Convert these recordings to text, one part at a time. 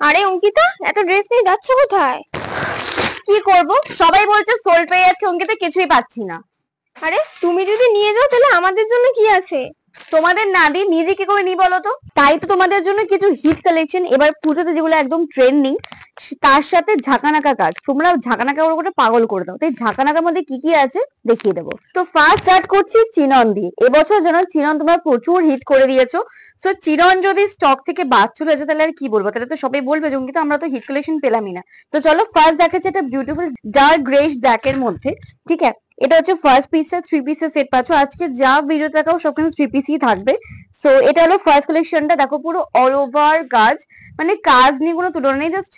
আরে অঙ্কিতা, এত ড্রেস নিয়ে যাচ্ছ কোথায়? কি করব, সবাই বলছে সোল পেয়ে যাচ্ছে অঙ্কিতা, কিছুই পাচ্ছি না। আরে তুমি যদি নিয়ে যাও তাহলে আমাদের জন্য কি আছে? তোমাদের না দিয়ে নিজে কি করে নি বলো তো? তাই তো তোমাদের জন্য কিছু হিট কালেকশন এবার পুজোতে যেগুলো একদম ট্রেন্ডিং, তার সাথে ঝাঁকানাকা কাজ। তোমরা ঝাঁকানাকা ওর পাগল করে দাও, তাই ঝাঁকানাকার মধ্যে কি কি আছে দেখিয়ে দেবো। তো ফার্স্ট স্টার্ট করছি চিনন দিয়ে। এবছর যেন চিনন তোমরা প্রচুর হিট করে দিয়েছো। তো চিনন যদি স্টক থেকে বাদ চলে যায় তাহলে আর কি বলবো, তাহলে তো সবাই বলবে যে কিন্তু আমরা তো হিট কালেকশন পেলামই না। তো চলো ফার্স্ট দেখাচ্ছি একটা বিউটিফুল ডার্ক গ্রেশ ব্ল্যাক এর মধ্যে। ঠিক আছে, এটা হচ্ছে ফার্স্ট পিসটা, 3 পিসের সেট পাচ্ছ। আজকে যা ভিডিও দেখাও সব কিন্তু 3 পিসই থাকবে। সো এটা হলো ফার্স্ট কালেকশনটা, দেখো পুরো অল ওভার কাজ, মানে কাজ নিয়ে কোনো তুলনা নেই, জাস্ট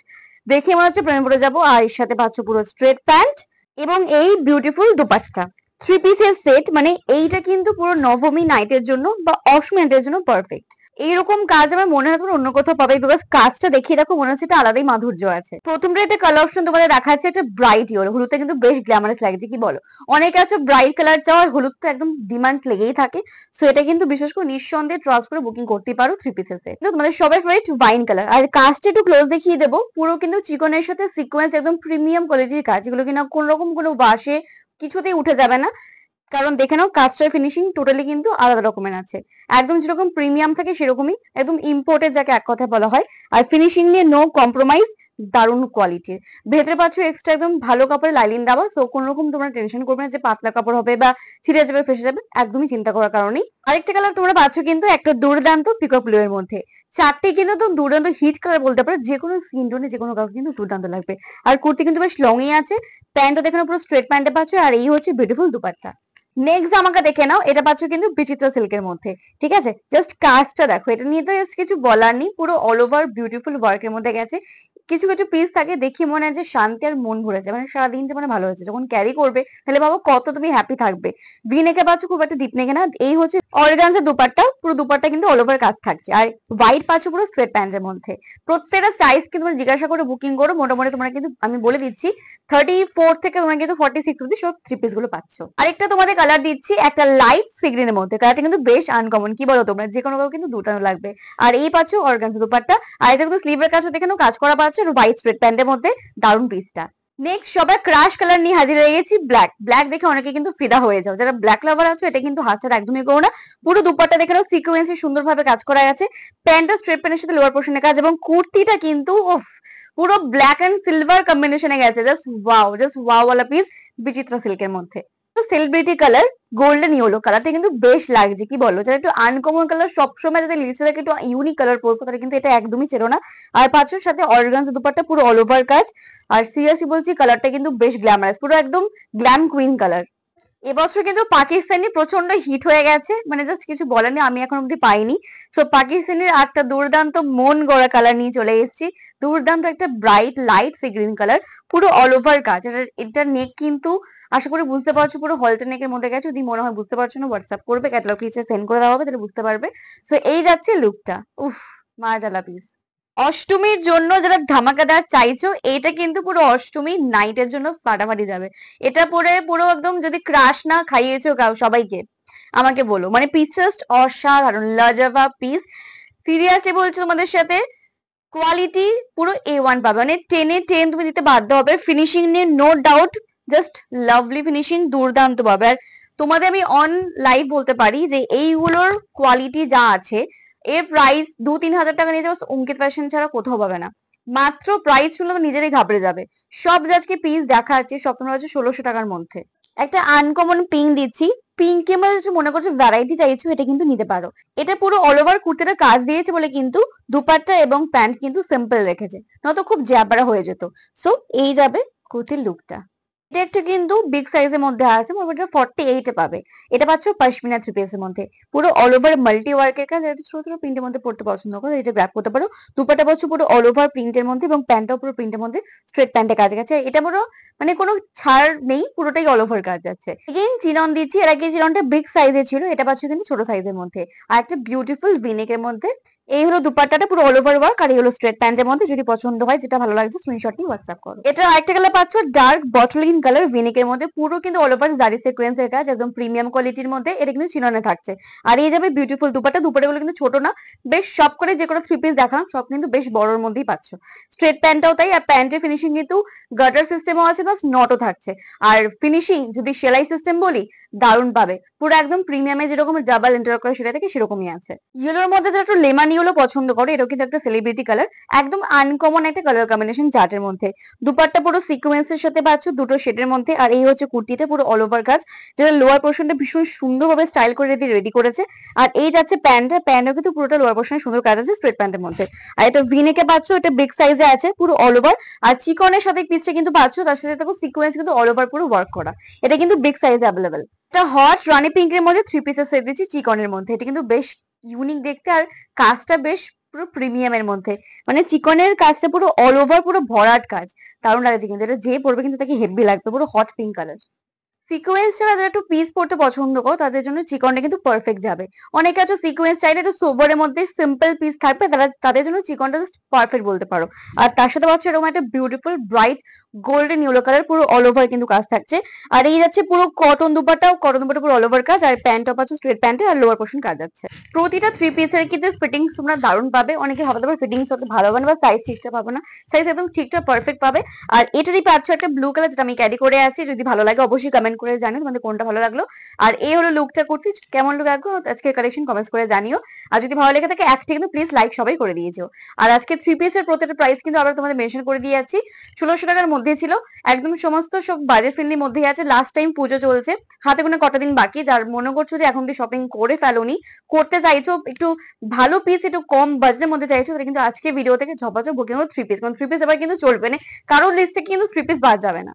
দেখে মনে হচ্ছে প্রেমে পড়ে যাবো। আর এর সাথে পাচ্ছ পুরো স্ট্রেট প্যান্ট এবং এই বিউটিফুল দুপাট্টা। 3 পিসের সেট, মানে এইটা কিন্তু পুরো নবমী নাইটের জন্য বা অষ্টমী নাইটের জন্য পারফেক্ট। এইরকম কাজ আমার মনে হয় অন্য কোথাও পাবে, বিকজ কাজটা দেখিয়ে দেখো মনে হচ্ছে একটা আলাদাই মাধুর্য আছে। প্রথমটা একটা কালার অপশন তোমাদের দেখাচ্ছে, একটা ব্রাইট ইয়েলো। হলুদটা কিন্তু বেশ গ্ল্যামারাস লাগছে, কি বলো? অনেকে আছে ব্রাইট কালার চাও, আর হলুদ তো একদম ডিমান্ড লেগেই থাকে। সো এটা কিন্তু বিশেষ করে নিঃসন্দেহে ট্রাস্ট করে বুকিং করতে পারো 3 পিসের সেট। তোমাদের সবাই ফেভারিট ওয়াইন কালার। আর কাজটা একটু ক্লোজ দেখিয়ে দেবো, পুরো কিন্তু চিকনের সাথে সিকোয়েন্স, একদম প্রিমিয়াম কোয়ালিটির কাজ, এগুলো কিনা কোন রকম কোনো বাসে কিছুতেই উঠে যাবে না। কারণ দেখে নাও কাজটার ফিনিশিং টোটালি কিন্তু আলাদা রকমের আছে, একদম যেরকম প্রিমিয়াম থাকে সেরকমই, একদম ইম্পোর্টেড যাকে এক কথা বলা হয়। আর ফিনিশিং নিয়ে নো কম্প্রোমাইজ, দারুণ কোয়ালিটির। ভেতরে পাচ্ছ এক্সট্রা একদম ভালো কাপড়ের লাইলিন দেওয়া, সো কোন রকম তোমরা টেনশন করবে না যে পাতলা কাপড় হবে বা ছিঁড়ে যাবে ফেসে যাবে, একদমই চিন্তা করার কারণেই। আরেকটা কালার তোমরা পাচ্ছ কিন্তু একটা দুর্দান্ত পিকক ব্লু এর মধ্যে। চারটে কিন্তু তো দুর্দান্ত হিট কালার বলতে পারো, যে কোনো স্কিন টোনে যে কোনো কাউকে কিন্তু দুর্দান্ত লাগবে। আর কুর্তি কিন্তু বেশ লংই আছে, প্যান্টও দেখে পুরো স্ট্রেট প্যান্টে পাচ্ছ। আর এই হচ্ছে বিউটিফুল দুপাট্টা। নেক্সট আমাকে দেখে নাও, এটা পাচ্ছ কিন্তু বিচিত্র সিল্কের মধ্যে। ঠিক আছে, জাস্ট কাজটা দেখো, এটা নিয়ে তো জাস্ট কিছু বলার নেই, পুরো অল ওভার বিউটিফুল ওয়ার্কের মধ্যে গেছে। কিছু কিছু পিস থাকে দেখি মনে হয় যে শান্তি আর মন ভরে যায়, মানে সারাদিনটা মানে ভালো হয়েছে যখন ক্যারি করবে, তাহলে বাবা কত তুমি হ্যাপি থাকবে। ভি নেকে পাচ্ছ, খুব একটা ডিপ নেকে না। এই হচ্ছে অর্গানজার দুপাট্টা, পুরো দুপাট্টা কিন্তু অল ওভার কাজ থাকছে। আর হোয়াইট পাচ্ছ পুরো স্ট্রেট প্যান্টের মধ্যে। প্রত্যেকটা সাইজ কিন্তু তোমরা জিজ্ঞাসা করে বুকিং করো, মোটামুটি তোমরা কিন্তু আমি বলে দিচ্ছি 34 থেকে তোমরা কিন্তু 46 অব্দি সব 3 পিস গুলো পাচ্ছ। আরেকটা তোমাদের কালার দিচ্ছি, একটা লাইট সি গ্রিনের মধ্যে। কালারটা কিন্তু বেশ আনকমন, কি বলো তোমরা? যে কোনো কাউ কিন্তু দুটানো লাগবে। আর এই পাচ্ছ অর্গানজা দুপাট্টা, আর এটা কিন্তু স্লিভের কাছে দেখে কাজ করা পাচ্ছ, হোয়াইট স্ট্রেট প্যান্টের মধ্যে, দারুণ পিসটা। নেক্সট সবাই ক্রাশ কালার নিয়ে হাজির হয়ে গেছি, ব্ল্যাক। ব্ল্যাক দেখে অনেকে কিন্তু ফিদা হয়ে যাও, যারা ব্ল্যাক লাভার আছো এটা কিন্তু হাতছাড়া একদমই করো না। পুরো দুপাট্টা দেখে নাও সিকোয়েন্সে সুন্দরভাবে কাজ করা আছে, প্যান্টটা স্ট্রেট প্যান্টের সাথে লোয়ার পোর্শনে কাজ, এবং কুর্তিটা কিন্তু পুরো ব্ল্যাক এন্ড সিলভার কম্বিনেশনে গেছে, জাস্ট ওয়াও ওয়ালা পিস, বিচিত্র সিল্কের মধ্যে। তো সেলিব্রিটি কালার গোল্ডেন ইয়েলো কালারটা কিন্তু বেশ লাগছে, কি বলো? যারা একটু আনকমন কালার সবসময় যাদের লিস্টে থাকে একটু ইউনিক কালার পরবো, তারা কিন্তু এটা একদমই চেনো না। আর পাঁচশোর সাথে অর্গানজা দুপাট্টা পুরো অল ওভার কাজ। আর সিরিয়াসলি বলছি কালারটা কিন্তু বেশ গ্ল্যামারাস, পুরো একদম গ্ল্যাম কুইন কালার। এবছর কিন্তু পাকিস্তানি প্রচন্ড হিট হয়ে গেছে, মানে জাস্ট কিছু বলার নেই, আমি এখন অব্দি পাইনি। সো পাকিস্তানের একটা দুর্দান্ত মন গড়া কালার নিয়ে চলে এসেছি, দুর্দান্ত একটা bright light sea green colour, পুরো অল ওভার কাজ। এটা নেক কিন্তু আশা করি বুঝতে পারছো পুরো হলটা নেকের মধ্যে গেছে। যদি মনে হয় বুঝতে পারছো না, হোয়াটসঅ্যাপ করবে, ক্যাটালগ পিকচার সেন্ড করে দেওয়া হবে, তাহলে বুঝতে পারবে। সো এই যাচ্ছে লুকটা, উফ, মাশাআল্লাহ পিস। অষ্টমীর জন্য যারা ধামাকাদার চাইছো, এইটা কিন্তু পুরো অষ্টমী নাইটের জন্য ফাটাফাটি যাবে। এটা পরে পুরো একদম, যদি ক্রাশ না খাইয়েছো সবাইকে আমাকে বলো, মানে পিস জাস্ট অসাধারণ লাজবা পিস। সিরিয়াসলি বলছি তোমাদের সাথে, কোয়ালিটি পুরো A1 পাবে, মানে 10 এ 10 তুমি দিতে বাধ্য হবে। ফিনিশিং নিয়ে no doubt, just lovely finishing, দুর্দান্ত পাবে। আর তোমাদের আমি অন লাইভ বলতে পারি যে এইগুলোর কোয়ালিটি যা আছে, এর প্রাইস 2-3 হাজার টাকা নিয়ে যাবো অঙ্কিত ফ্যাশন ছাড়া কোথাও পাবে না। মাত্র প্রাইস শুনলে তো নিজেরাই ঘাবড়ে যাবে। সব আজকে পিস দেখা যাচ্ছে সব তোমার হচ্ছে 1600 টাকার মধ্যে। একটা আনকমন পিঙ্ক দিচ্ছি, পিঙ্কের মধ্যে মনে করছো ভ্যারাইটি চাইছো, এটা কিন্তু নিতে পারো। এটা পুরো অল ওভার কুর্তিটা কাজ দিয়েছে বলে কিন্তু দুপাট্টা এবং প্যান্ট কিন্তু সিম্পল রেখেছে, নয়তো খুব জ্যাবরা হয়ে যেত। সো এই যাবে কুর্তির লুকটা। এটা একটু কিন্তু বিগ সাইজের মধ্যে আছে, মোটামুটি 48 এ পাবে। এটা পাচ্ছ পশমিনা 3 পিসের মধ্যে, পুরো অল ওভার মাল্টি ওয়ার্কের কাজ। এটা ছোট ছোট প্রিন্টের মধ্যে পড়তে পছন্দ করো, এটা গ্র্যাব করতে পারো। দুপাট্টা পাচ্ছ পুরো অল ওভার প্রিন্টের মধ্যে, এবং প্যান্টটাও পুরো প্রিন্টের মধ্যে, স্ট্রেট প্যান্টে কাজ গেছে। এটা পুরো মানে কোনো ছাড় নেই, পুরোটাই অল ওভার কাজ যাচ্ছে। এগেইন চিনন দিচ্ছি, এর আগে চিননটা বিগ সাইজের ছিল, এটা পাচ্ছ কিন্তু ছোট সাইজের মধ্যে। আর একটা বিউটিফুল ভিনেকের মধ্যে, এই হলো দুপাট্টাটা পুরো অল ওভার ওয়ার্ক, আর এই হলো স্ট্রেট প্যান্টের মধ্যে। যদি পছন্দ হয়, যেটা ভালো লাগছে স্ক্রিনশটটি হোয়াটসঅ্যাপ করো। এটা আরেকটা কালার পাচ্ছ ডার্ক বটল গ্রিন কালার ভিনিকের মধ্যে, পুরো কিন্তু অল ওভার জারি সিকোয়েন্সের কাজ, একদম প্রিমিয়াম কোয়ালিটির মধ্যে। এটা কিন্তু চিননে থাকছে, আর এই যাবে বিউটিফুল দুপাট্টা। দুপাট্টাগুলো কিন্তু ছোট না, বেশ সব করে যে কোনো থ্রি পিস দেখাম সব কিন্তু বেশ বড়র মধ্যেই পাচ্ছ। স্ট্রেট প্যান্টটাও তাই, আর প্যান্টের ফিনিশিং কিন্তু গাটার সিস্টেমও আছে, প্লাস নটও থাকছে। আর ফিনিশিং যদি সেলাই সিস্টেম বলি, দারুণ পাবে, পুরো একদম প্রিমিয়ামে যেরকম ডাবল ইন্টার করে সেটা থেকে সেরকমই আছে। ইয়েলোর মধ্যে যারা একটু লেমন ইয়েলো পছন্দ করে, এটাও কিন্তু একটা সেলিব্রিটি কালার, একদম আনকমন একটা কালার কম্বিনেশন চার্টের মধ্যে। দুপাট্টা পুরো সিকোয়েন্সের সাথে পাচ্ছ দুটো শেডের মধ্যে, আর এই হচ্ছে কুর্তিটা পুরো অল ওভার কাজ, যেটা লোয়ার পোর্শনটা ভীষণ সুন্দরভাবে স্টাইল করে রেডি করেছে। আর এই যাচ্ছে প্যান্টটা, প্যান্টও কিন্তু পুরোটা লোয়ার পোর্শনে সুন্দর কাজ আছে স্ট্রেট প্যান্টের মধ্যে। আর এটা ভিনেকে পাচ্ছ, এটা বিগ সাইজে আছে পুরো অল ওভার। আর চিকনের সাথে পিসটা কিন্তু পাচ্ছ, তার সাথে দেখো সিকোয়েন্স কিন্তু অল ওভার পুরো ওয়ার্ক করা। এটা কিন্তু বিগ সাইজে অ্যাভেলেবেল। এটা হট রানি পিঙ্কের মধ্যে থ্রি পিসের সেট দিচ্ছি চিকনের মধ্যে। এটা কিন্তু বেশ ইউনিক দেখতে, আর কাজটা বেশ পুরো প্রিমিয়ামের মধ্যে, মানে চিকনের কাজটা পুরো অল ওভার পুরো ভরাট কাজ, দারুণ লাগছে কিন্তু। এটা যে পরবে কিন্তু তাকে হেভি লাগবে, পুরো হট পিঙ্ক কালার। সিকোয়েন্স ছাড়া যারা একটু পিস পড়তে পছন্দ করো তাদের জন্য চিকনটা কিন্তু পারফেক্ট যাবে। অনেকে আছে সিকোয়েন্স চাইলে একটু সোবরের মধ্যে সিম্পল পিস থাকবে, তাদের জন্য চিকনটা জাস্ট পারফেক্ট বলতে পারো। আর তার সাথে পাচ্ছ এরকম একটা beautiful bright golden yellow colour, পুরো অল ওভার কিন্তু কাজ থাকছে। আর এই যাচ্ছে পুরো কটন দুপাট্টা পুরো অল ওভার কাজ, আর প্যান্টও পাচ্ছ স্ট্রেট প্যান্টে, আর লোয়ার পোর্শন কাজ আছে। প্রতিটা থ্রি পিসের কিন্তু ফিটিংস তোমরা দারুণ পাবে। অনেকে হঠাৎ করে ফিটিংস হতে ভালো হবে না, বা সাইজ ঠিকঠাক পাবে না, সাইজ একদম ঠিকঠাক পারফেক্ট পাবে। আর এটারই পাচ্ছ একটা ব্লু কালার, যেটা আমি ক্যারি করে আছি। যদি ভালো লাগে অবশ্যই কমেন্ট করে জানিও তোমাদের কোনটা ভালো লাগলো। আর এই হলো লুকটা, কুর্তি কেমন লুক লাগলো আজকে কালেকশন কমেন্টস করে জানিও। আর যদি ভালো লেগে থাকে একটা কিন্তু প্লিজ লাইক সবাই করে দিয়েছো। আর আজকে থ্রি পিসের প্রত্যেকটা প্রাইস কিন্তু আবার তোমাদের মেনশন করে দিয়ে যাচ্ছি। 1600 টাকার মধ্যে ছিল, একদম সমস্ত সব বাজেট ফ্রেন্ডলি মধ্যেই আছে। লাস্ট টাইম পুজো চলছে, হাতে কোনো কটা দিন বাকি। যার মনে করছো যে এখন দিয়ে শপিং করে ফেলোনি, করতে চাইছো একটু ভালো পিস, একটু কম বাজেটের মধ্যে চাইছো, তাহলে কিন্তু আজকে ভিডিও থেকে ঝপাঝপ বুকিং হলো থ্রি পিস। কারণ থ্রি পিস এবার কিন্তু চলবে না, কারোর লিস্ট থেকে কিন্তু থ্রি পিস বাদ যাবে না।